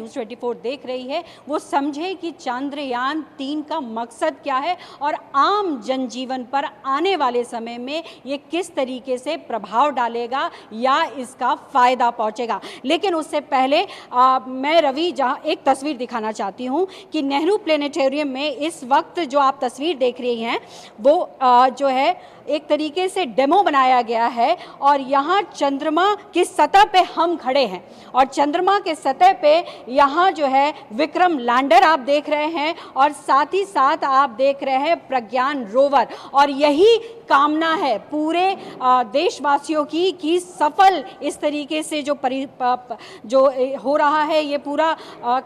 News 24 देख रही है वो समझे कि चंद्रयान 3 का मकसद क्या है और आम जनजीवन पर आने वाले समय में ये किस तरीके से प्रभाव डालेगा या इसका फ़ायदा पहुंचेगा। लेकिन उससे पहले मैं रवि जहाँ एक तस्वीर दिखाना चाहती हूँ कि नेहरू प्लेनेटोरियम में इस वक्त जो आप तस्वीर देख रही हैं वो जो है एक तरीके से डेमो बनाया गया है और यहाँ चंद्रमा की सतह पे हम खड़े हैं और चंद्रमा के सतह पे यहाँ जो है विक्रम लैंडर आप देख रहे हैं और साथ ही साथ आप देख रहे हैं प्रज्ञान रोवर। और यही कामना है पूरे देशवासियों की कि सफल इस तरीके से जो हो रहा है ये पूरा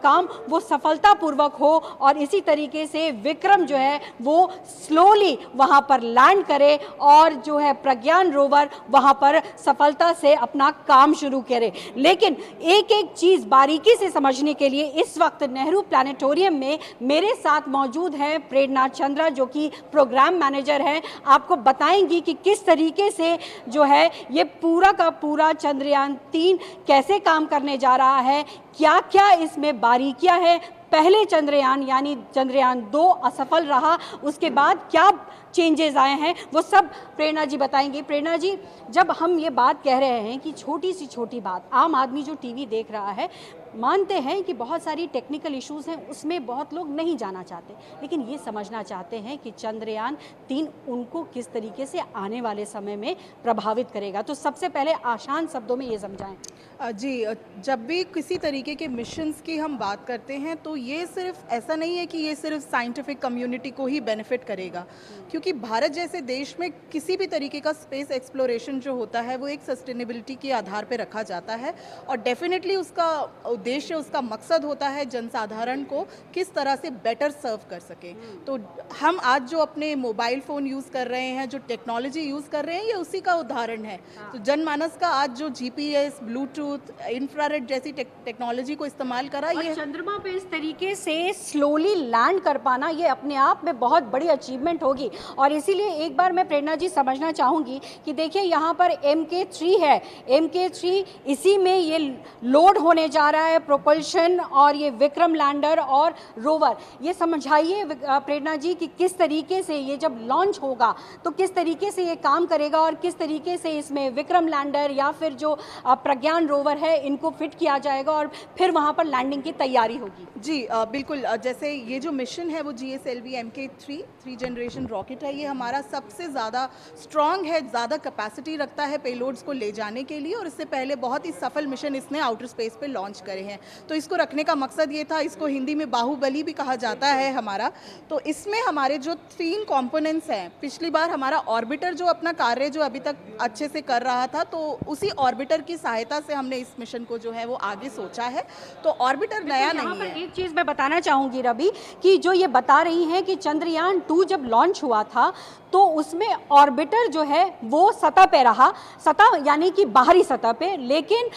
काम वो सफलतापूर्वक हो और इसी तरीके से विक्रम जो है वो स्लोली वहाँ पर लैंड करे और जो है प्रज्ञान रोवर वहाँ पर सफलता से अपना काम शुरू करे। लेकिन एक एक चीज़ बारीकी से समझने के लिए इस वक्त नेहरू प्लानिटोरियम में मेरे साथ मौजूद हैं प्रेरणा चंद्रा जो कि प्रोग्राम मैनेजर हैं। आपको बताएंगी कि किस तरीके से जो है ये पूरा का पूरा चंद्रयान 3 कैसे काम करने जा रहा है, क्या क्या इसमें बारीकियां हैं। पहले चंद्रयान यानी चंद्रयान 2 असफल रहा, उसके बाद क्या चेंजेस आए हैं वो सब प्रेरणा जी बताएंगी। प्रेरणा जी, जब हम ये बात कह रहे हैं कि छोटी सी छोटी बात, आम आदमी जो टीवी देख रहा है मानते हैं कि बहुत सारी टेक्निकल इश्यूज़ हैं, उसमें बहुत लोग नहीं जाना चाहते, लेकिन ये समझना चाहते हैं कि चंद्रयान 3 उनको किस तरीके से आने वाले समय में प्रभावित करेगा। तो सबसे पहले आसान शब्दों में ये समझाएं। जी, जब भी किसी तरीके के मिशंस की हम बात करते हैं तो ये सिर्फ ऐसा नहीं है कि ये सिर्फ साइंटिफिक कम्युनिटी को ही बेनिफिट करेगा, क्योंकि भारत जैसे देश में किसी भी तरीके का स्पेस एक्सप्लोरेशन जो होता है वो एक सस्टेनेबिलिटी के आधार पर रखा जाता है और डेफिनेटली उसका उद्देश्य, उसका मकसद होता है जनसाधारण को किस तरह से बेटर सर्व कर सके। तो हम आज जो अपने मोबाइल फ़ोन यूज़ कर रहे हैं, जो टेक्नोलॉजी यूज़ कर रहे हैं, ये उसी का उदाहरण है। तो जनमानस का आज जो GPS, ब्लूटूथ, इंफ्रारेड जैसी टेक्नोलॉजी को इस्तेमाल करा, ये चंद्रमा पे इस तरीके से स्लोली लैंड कर पाना ये अपने आप में बहुत बड़ी अचीवमेंट होगी। और इसीलिए एक बार मैं प्रेरणा जी समझना चाहूँगी कि देखिए यहाँ पर MK3 है, MK3 इसी में ये लोड होने जा रहा है प्रोपल्शन और ये विक्रम लैंडर और रोवर। ये समझाइए प्रेरणा जी कि किस तरीके से ये जब लॉन्च होगा तो किस तरीके से ये काम करेगा और किस तरीके से इसमें विक्रम लैंडर या फिर जो प्रज्ञान रोवर है इनको फिट किया जाएगा और फिर वहाँ पर लैंडिंग की तैयारी होगी। जी बिल्कुल, जैसे ये जो मिशन है वो GSLV MK3 3 जनरेशन रॉकेट है। ये हमारा सबसे ज़्यादा स्ट्रॉन्ग है, ज़्यादा कैपेसिटी रखता है पेलोड्स को ले जाने के लिए और इससे पहले बहुत ही सफल मिशन इसने आउटर स्पेस पे लॉन्च करे हैं। तो इसको रखने का मकसद ये था, इसको हिंदी में बाहुबली भी कहा जाता है हमारा। तो इसमें हमारे जो 3 कंपोनेंट्स हैं, पिछली बार हमारा ऑर्बिटर जो अपना कार्य जो अभी तक अच्छे से कर रहा था, तो उसी ऑर्बिटर की सहायता से हमने इस मिशन को जो है वो आगे सोचा है। तो ऑर्बिटर नया नहीं है। एक चीज़ मैं बताना चाहूँगी रवि कि जो ये बता रही हैं कि चंद्रयान 2 जब लॉन्च हुआ था तो उसमें ऑर्बिटर जो है वो सतह पे रहा, सतह यानी कि बाहरी सतह पे, लेकिन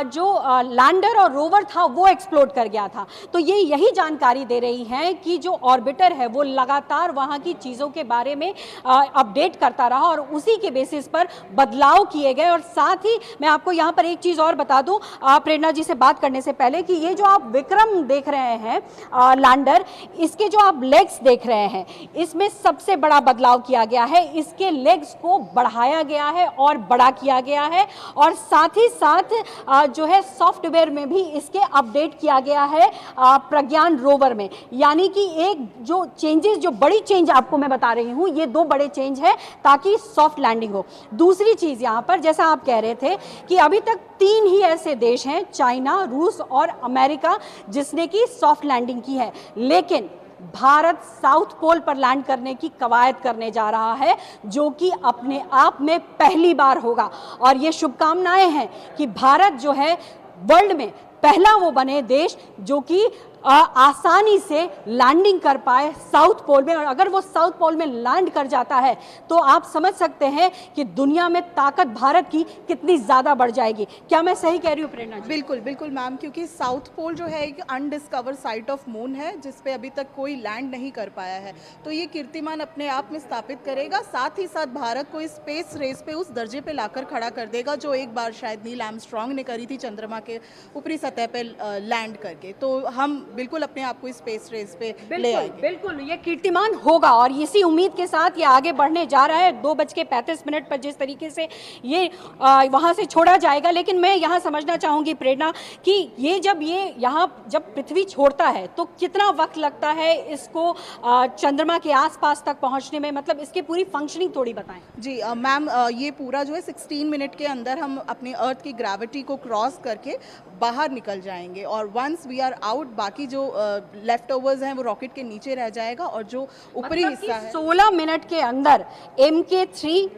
जो लैंडर और रोवर था वो एक्सप्लोड कर गया था। तो ये यही जानकारी दे रही हैं कि जो ऑर्बिटर है वो लगातार वहाँ की चीज़ों के बारे में अपडेट करता रहा और उसी के बेसिस पर बदलाव किए गए। और साथ ही मैं आपको यहाँ पर एक चीज़ और बता दूँ प्रेरणा जी से बात करने से पहले कि ये जो आप विक्रम देख रहे हैं लैंडर, इसके जो आप लेग्स देख रहे हैं इसमें सबसे बड़ा बदलाव किया गया है। इसके लेग्स को बढ़ाया गया है और बड़ा किया गया है और साथ ही साथ जो है सॉफ्टवेयर में भी इसके अपडेट किया गया है प्रज्ञान रोवर में। यानी कि एक जो चेंजेस, जो बड़ी चेंज आपको मैं बता रही हूँ, ये 2 बड़े चेंज है ताकि सॉफ्ट लैंडिंग हो। दूसरी चीज़ यहाँ पर जैसा आप कह रहे थे कि अभी तक 3 ही ऐसे देश हैं, चाइना, रूस और अमेरिका, जिसने की सॉफ्ट लैंडिंग की है, लेकिन भारत साउथ पोल पर लैंड करने की कवायद करने जा रहा है जो कि अपने आप में पहली बार होगा। और ये शुभकामनाएं हैं कि भारत जो है वर्ल्ड में पहला वो बने देश जो कि आसानी से लैंडिंग कर पाए साउथ पोल में। और अगर वो साउथ पोल में लैंड कर जाता है तो आप समझ सकते हैं कि दुनिया में ताकत भारत की कितनी ज़्यादा बढ़ जाएगी। क्या मैं सही कह रही हूँ प्रेरणा जी? बिल्कुल बिल्कुल मैम, क्योंकि साउथ पोल जो है एक अनडिस्कवर साइट ऑफ मून है जिस पे अभी तक कोई लैंड नहीं कर पाया है। तो ये कीर्तिमान अपने आप में स्थापित करेगा, साथ ही साथ भारत को इस स्पेस रेस पे उस दर्जे पे लाकर खड़ा कर देगा जो एक बार शायद नील आर्मस्ट्रांग ने करी थी चंद्रमा के ऊपरी सतह पे लैंड करके। तो हम बिल्कुल अपने आप को इस स्पेस रेस पे ले आएंगे। बिल्कुल ये कीर्तिमान होगा और इसी उम्मीद के साथ ये आगे बढ़ने जा रहा है। 2:35 पर जिस तरीके से ये वहाँ से छोड़ा जाएगा। लेकिन मैं यहाँ समझना चाहूँगी प्रेरणा कि ये यहाँ जब पृथ्वी छोड़ता है तो कितना वक्त लगता है इसको चंद्रमा के आसपास तक पहुँचने में, मतलब इसकी पूरी फंक्शनिंग थोड़ी बताएं। जी मैम, ये पूरा जो है 16 मिनट के अंदर हम अपनी अर्थ की ग्रेविटी को क्रॉस करके बाहर निकल जाएंगे और वंस वी आर आउट बाकी जो लेफ्ट ओवर्स हैं वो रॉकेट के नीचे रह जाएगा और जो ऊपरी हिस्सा है 16 मिनट के अंदर MK3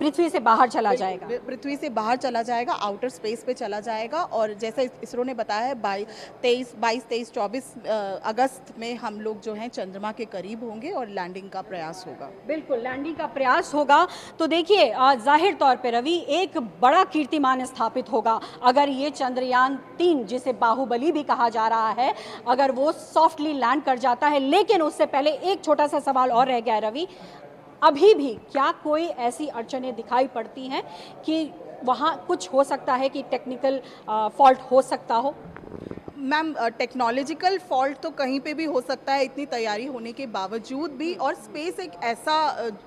पृथ्वी से बाहर चला जाएगा। पृथ्वी से बाहर चला जाएगा, आउटर स्पेस पे चला जाएगा। और जैसे इसरो ने बताया है 22, 23, 24 अगस्त में हम लोग जो हैं चंद्रमा के करीब होंगे और लैंडिंग का प्रयास होगा। बिल्कुल लैंडिंग का प्रयास होगा। तो देखिए जाहिर तौर पे रवि एक बड़ा कीर्तिमान स्थापित होगा अगर ये चंद्रयान 3 जिसे बाहुबली भी कहा जा रहा है अगर वो सॉफ्टली लैंड कर जाता है। लेकिन उससे पहले एक छोटा सा सवाल और रह गया है रवि, अभी भी क्या कोई ऐसी अड़चनें दिखाई पड़ती हैं कि वहाँ कुछ हो सकता है कि टेक्निकल फॉल्ट हो सकता हो? मैम टेक्नोलॉजिकल फॉल्ट तो कहीं पे भी हो सकता है इतनी तैयारी होने के बावजूद भी। और स्पेस एक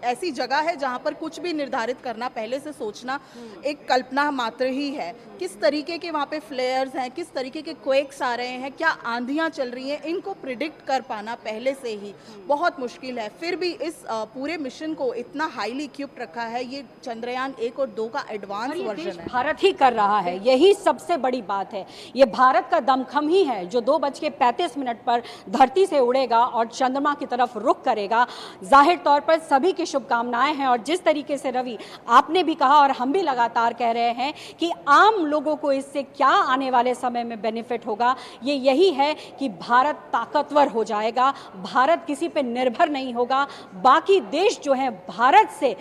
ऐसी जगह है जहाँ पर कुछ भी निर्धारित करना, पहले से सोचना एक कल्पना मात्र ही है। किस तरीके के वहाँ पे फ्लेयर्स हैं, किस तरीके के क्वेक्स आ रहे हैं, क्या आंधियाँ चल रही हैं, इनको प्रिडिक्ट कर पाना पहले से ही बहुत मुश्किल है। फिर भी इस पूरे मिशन को इतना हाईली इक्विप्ड रखा है। ये चंद्रयान 1 और 2 का एडवांस वर्जन है। भारत ही कर रहा है, यही सबसे बड़ी बात है। ये भारत का दमखम ही है जो 2:35 पर धरती से उड़ेगा और चंद्रमा की तरफ रुख करेगा। जाहिर तौर पर सभी की शुभकामनाएं हैं। और जिस तरीके से रवि आपने भी कहा और हम भी लगातार कह रहे हैं कि आम लोगों को इससे क्या आने वाले समय में बेनिफिट होगा, ये यही है कि भारत ताकतवर हो जाएगा, भारत किसी पे निर्भर नहीं होगा। बाकी देश जो है भारत से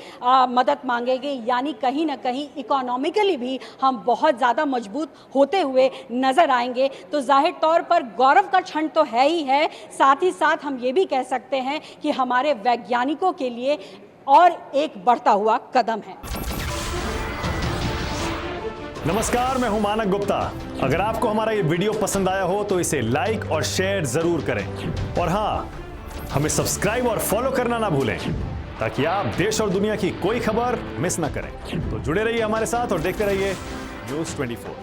मदद मांगेंगे, यानी कहीं ना कहीं इकोनॉमिकली भी हम बहुत ज़्यादा मजबूत होते हुए नजर आएंगे। तो जाहिर तौर पर गौरव का क्षण तो है ही है, साथ ही साथ हम ये भी कह सकते हैं कि हमारे वैज्ञानिकों के लिए और एक बढ़ता हुआ कदम है। नमस्कार, मैं हूं मानक गुप्ता। अगर आपको हमारा ये वीडियो पसंद आया हो तो इसे लाइक और शेयर जरूर करें। और हाँ, हमें सब्सक्राइब और फॉलो करना ना भूलें ताकि आप देश और दुनिया की कोई खबर मिस ना करें। तो जुड़े रहिए हमारे साथ और देखते रहिए न्यूज़ 24।